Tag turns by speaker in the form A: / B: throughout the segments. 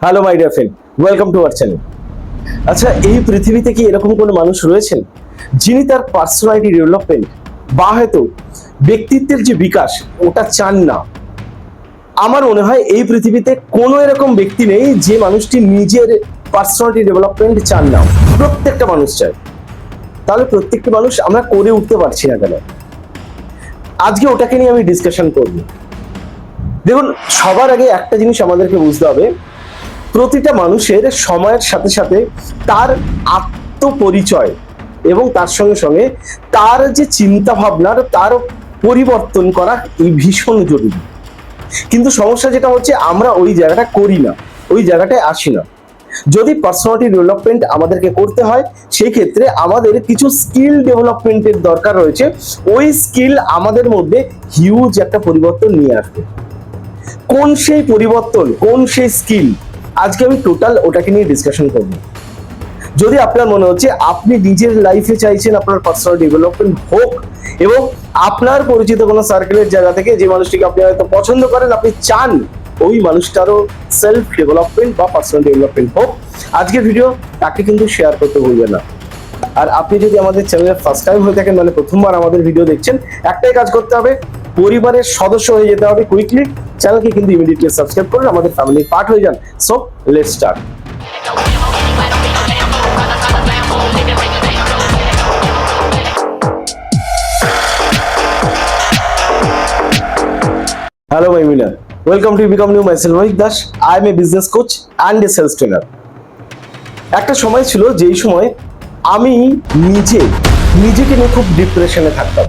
A: Hello my dear friend, welcome to our channel. আচ্ছা, এই পৃথিবীতে কি এরকম কোনো মানুষ রয়েছেন যিনি তার পার্সোনালিটি ডেভেলপমেন্ট বা হয়তো ব্যক্তিত্বের যে বিকাশ ওটা চান না? আমার মনে হয় এই পৃথিবীতে কোনো এরকম ব্যক্তি নেই যে মানুষটি নিজের পার্সোনালিটি ডেভেলপমেন্ট চান না। প্রত্যেকটা মানুষ চায়। তাহলে প্রত্যেকটা মানুষ আমরা করে উঠতে পারছি না কেন? আজকে ওটাকে নিয়ে আমি ডিসকাশন করব। দেখুন, সবার আগে একটা জিনিস আমাদেরকে বুঝতে হবে, প্রতিটা মানুষের সময়ের সাথে সাথে তার আত্মপরিচয় এবং তার সঙ্গে সঙ্গে তার যে চিন্তা ভাবনার তার পরিবর্তন করা এই ভীষণ জরুরি। কিন্তু সমস্যা যেটা হচ্ছে, আমরা ওই জায়গাটা করি না, ওই জায়গাটায় আসি না। যদি পার্সোনালিটি ডেভেলপমেন্ট আমাদেরকে করতে হয়, সেই ক্ষেত্রে আমাদের কিছু স্কিল ডেভেলপমেন্টের দরকার রয়েছে। ওই স্কিল আমাদের মধ্যে হিউজ একটা পরিবর্তন নিয়ে আসবে। কোন সেই পরিবর্তন, কোন সেই স্কিল, আজকে আমি টোটাল ওটাকে নিয়ে ডিসকাশন করব। যদি আপনার মনে হচ্ছে আপনি নিজের লাইফে চাইছেন আপনার পার্সোনাল ডেভেলপমেন্ট হোক, এবং আপনার পরিচিত কোনো সার্কেলের জায়গা থেকে যে মানুষটিকে আপনি হয়তো পছন্দ করেন, আপনি চান ওই মানুষটারও সেলফ ডেভেলপমেন্ট বা পার্সোনাল ডেভেলপমেন্ট হোক, আজকের ভিডিও তাকে কিন্তু শেয়ার করতে ভুলবেন না। আর আপনি যদি আমাদের চ্যানেলে ফার্স্ট টাইম হয়ে থাকেন, মানে প্রথমবার আমাদের ভিডিও দেখছেন, একটাই কাজ করতে হবে, পরিবারের সদস্য হয়ে যেতে হবে কুইকলি। চ্যানেলকে কিন্তু ইমিডিয়েটলি সাবস্ক্রাইব করুন, আমাদের ফ্যামিলির পার্ট হয়ে যান। So let's start. Hello my winner, welcome to Become New myself Rohit Das. I am a business coach and a sales trainer. একটা সময় ছিল যেই সময় আমি নিজেকে নিয়ে খুব ডিপ্রেশনে থাকতাম।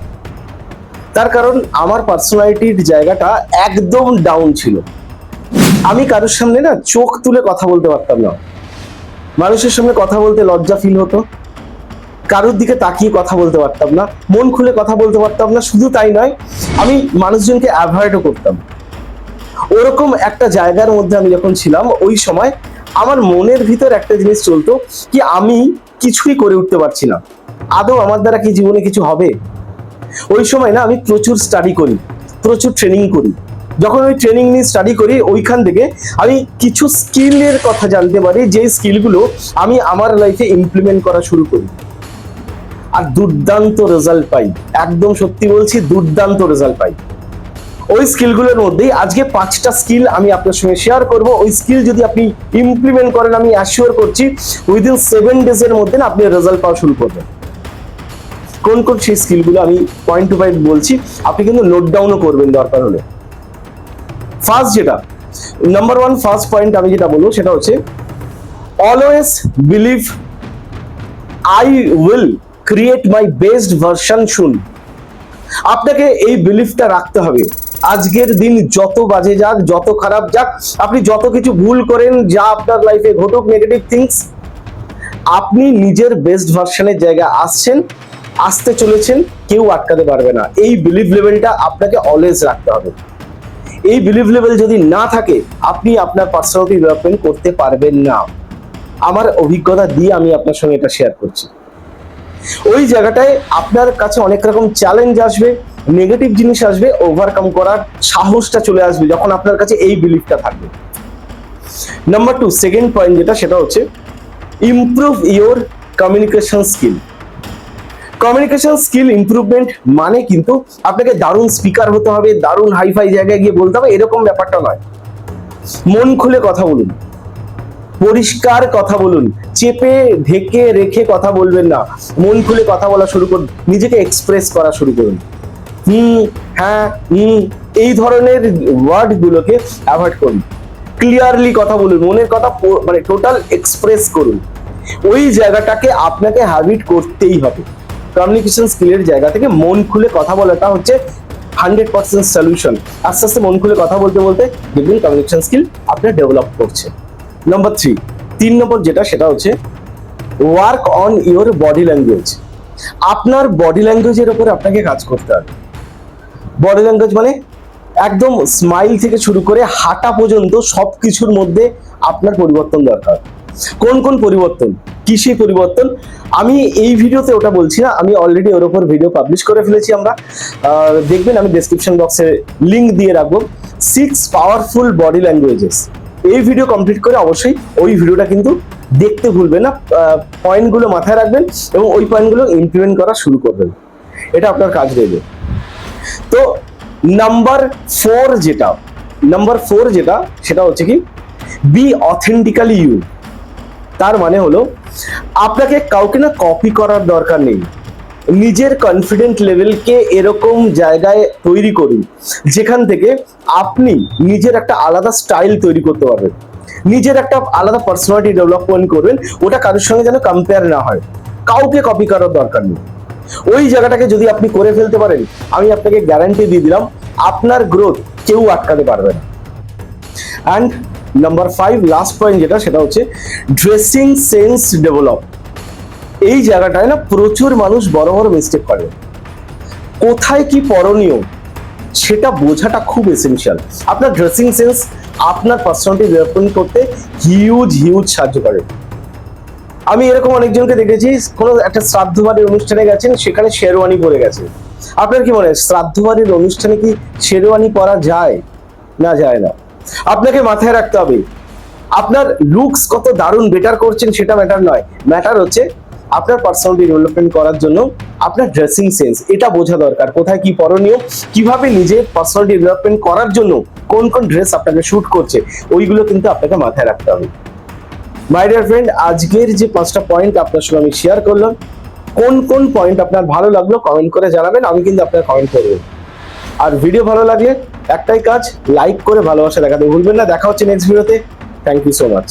A: তার কারণ আমার পার্সোনালিটির জায়গাটা একদম ডাউন ছিল। আমি কারোর সামনে না চোখ তুলে কথা বলতে পারতাম না, মানুষের সামনে কথা বলতে লজ্জা ফিল হতো, কারোর দিকে তাকিয়ে কথা বলতে পারতাম না, মন খুলে কথা বলতে পারতাম না। শুধু তাই নয়, আমি মানুষজনকে অ্যাভয়েডও করতাম। ওরকম একটা জায়গার মধ্যে আমি যখন ছিলাম, ওই সময় আমার মনের ভিতর একটা জিনিস চলতো কি, আমি কিছুই করে উঠতে পারছি না, আদৌ আমার দ্বারা কি জীবনে কিছু হবে? ওই সময় না আমি প্রচুর স্টাডি করি, প্রচুর ট্রেনিং করি। যখন ওই ট্রেনিং নিয়ে স্টাডি করি, ওইখান থেকে আমি কিছু স্কিলের কথা জানতে পারি, যে স্কিলগুলো আমি আমার লাইফে ইমপ্লিমেন্ট করা শুরু করি, আর দুর্দান্ত রেজাল্ট পাই। একদম সত্যি বলছি, দুর্দান্ত রেজাল্ট পাই। ওই স্কিলগুলোর মধ্যেই আজকে 5টা স্কিল আমি আপনার সঙ্গে শেয়ার করব। ওই স্কিল যদি আপনি ইমপ্লিমেন্ট করেন, আমি অ্যাসিওর করছি উইদিন 7 ডেজের মধ্যে না আপনি রেজাল্ট পাওয়া শুরু করবেন। কোন কোন সেই স্কিলগুলো আমি পয়েন্ট টু পয়েন্ট বলছি, আপনি কিন্তু নোট ডাউনও করবেন দরকার হলে। ফার্স্ট, যেটা নাম্বার 1 ফার্স্ট পয়েন্ট আমি যেটা বলবো, সেটা হচ্ছে always believe I will create my best version soon. আপনাকে এই বিলিফটা রাখতে হবে। আজকের দিন যত বাজে যাক, যত খারাপ যাক, আপনি যত কিছু ভুল করেন, যা আপনার লাইফে ঘটুক নেগেটিভ থিংস, আপনি নিজের বেস্ট ভার্সনের জায়গায় আসতে চলেছেন, কেউ আটকাতে পারবে না। এই বিলিভ লেভেলটা আপনাকে অলওয়েজ রাখতে হবে। এই বিলিভ লেভেল যদি না থাকে, আপনি আপনার পার্সোনালিটি ডেভেলপমেন্ট করতে পারবেন না। আমার অভিজ্ঞতা দিয়ে আমি আপনার সঙ্গে এটা শেয়ার করছি। ওই জায়গাটায় আপনার কাছে অনেক রকম চ্যালেঞ্জ আসবে, নেগেটিভ জিনিস আসবে, ওভারকাম করার সাহসটা চলে আসবে যখন আপনার কাছে এই বিলিফটা থাকবে। নাম্বার 2 সেকেন্ড পয়েন্ট যেটা, সেটা হচ্ছে improve your communication skill. Communication skill improvement মানে কিন্তু আপনাকে দারুণ স্পিকার হতে হবে, দারুণ হাইফাই জায়গায় গিয়ে বলতে হবে, এরকম ব্যাপারটা নয়। মন খুলে কথা বলুন, পরিষ্কার কথা বলুন, চেপে ঢেকে রেখে কথা বলবেন না। মন খুলে কথা বলা শুরু করুন, নিজেকে এক্সপ্রেস করা শুরু করুন। হ্যাঁ, এই ধরনের ওয়ার্ড গুলোকে অ্যাভয়েড করুন। ক্লিয়ারলি কথা বলুন, মনের কথা মানে টোটাল এক্সপ্রেস করুন। ওই জায়গাটাকে আপনাকে হ্যাবিট করতেই হবে। কমিউনিকেশন স্কিলের জায়গা থেকে মন খুলে কথা বলাটা হচ্ছে 100% সলিউশন। আস্তে আস্তে মন খুলে কথা বলতে বলতে দেখবেন কমিউনিকেশন স্কিল আপনার ডেভেলপ করছে। নাম্বার 3 নম্বর যেটা, সেটা হচ্ছে work on your body language. আপনার বডি ল্যাঙ্গুয়েজের উপরে আপনাকে কাজ করতে হবে। বডি ল্যাঙ্গুয়েজ মানে একদম স্মাইল থেকে শুরু করে হাঁটা পর্যন্ত সবকিছুর মধ্যে আপনার পরিবর্তন দরকার। কোন কোন পরিবর্তন, কি সেই পরিবর্তন, আমি এই ভিডিওতে ওটা বলছি না, আমি অলরেডি ওর উপর ভিডিও পাবলিশ করে ফেলেছি। আমরা দেখবেন, আমি ডেসক্রিপশন বক্সে লিংক দিয়ে রাখবো। 6 পাওয়ারফুল বডি ল্যাঙ্গুয়েজেস, এই ভিডিও কমপ্লিট করে অবশ্যই ওই ভিডিওটা কিন্তু দেখতে ভুলবেন না, পয়েন্টগুলো মাথায় রাখবেন এবং ওই পয়েন্টগুলো ইমপ্লিমেন্ট করা শুরু করবেন, এটা আপনার কাজ রইবে। তো নাম্বার ফোর যেটা সেটা হচ্ছে কি, বি অথেন্টিক্যালি ইউ। তার মানে হলো আপনাকে কাউকে না কপি করার দরকার নেই। নিজের কনফিডেন্ট লেভেলকে এরকম জায়গায় তৈরি করুন যেখান থেকে আপনি নিজের একটা আলাদা স্টাইল তৈরি করতে পারবেন, নিজের একটা আলাদা পার্সোনালিটি ডেভেলপমেন্ট করবেন। ওটা কারোর সঙ্গে যেন কম্পেয়ার না হয়, কাউকে কপি করার দরকার নেই। ওই জায়গাটাকে যদি আপনি করে ফেলতে পারেন, আমি আপনাকে গ্যারান্টি দিয়ে দিলাম আপনার গ্রোথ কেউ আটকাতে পারবে না। অ্যান্ড নাম্বার 5 লাস্ট পয়েন্ট যেটা, সেটা হচ্ছে ড্রেসিং সেন্স ডেভেলপ। এই জায়গাটায় না প্রচুর মানুষ বড় বড় মিস্টেক করে। কোথায় কি পরনীয় সেটা বোঝাটা খুব এসেনশিয়াল। আপনার ড্রেসিং সেন্স আপনার পার্সোনালিটি ডেভেলপমেন্ট করতে হিউজ সাহায্য করে। আমি এরকম অনেকজনকে দেখেছি, কোনো একটা শ্রাদ্ধ বাড়ির অনুষ্ঠানে গেছেন, সেখানে শেরওয়ানি পরে গেছে। আপনার কি মনে হয় শ্রাদ্ধ বাড়ির অনুষ্ঠানে কি শেরওয়ানি পরা যায়? না, যায় না। আপনাকে মাথায় রাখতে হবে আপনার লুকস কত দারুণ বেটার করছেন সেটা ম্যাটার নয়, ম্যাটার হচ্ছে আপনার পার্সোনালিটি ডেভেলপমেন্ট করার জন্য আপনার ড্রেসিং সেন্স, এটা বোঝা দরকার। কোথায় কি পরনীয়, কিভাবে নিজের পার্সোনালিটি ডেভেলপমেন্ট করার জন্য কোন কোন ড্রেস আপনাকে শুট করছে, ওইগুলো কিন্তু আপনাকে মাথায় রাখতে হবে। মাই ডিয়ার ফ্রেন্ড, আজকের যে 5টা পয়েন্ট আপনার সঙ্গে আমি শেয়ার করলাম, কোন কোন পয়েন্ট আপনার ভালো লাগলো কমেন্ট করে জানাবেন, আমি কিন্তু আপনার কমেন্ট করবো। আর ভিডিও ভালো লাগলে একটাই কাজ, লাইক করে ভালোবাসা দেখাতে ভুলবেন না। দেখা হচ্ছে নেক্সট ভিডিওতে। Thank you so much.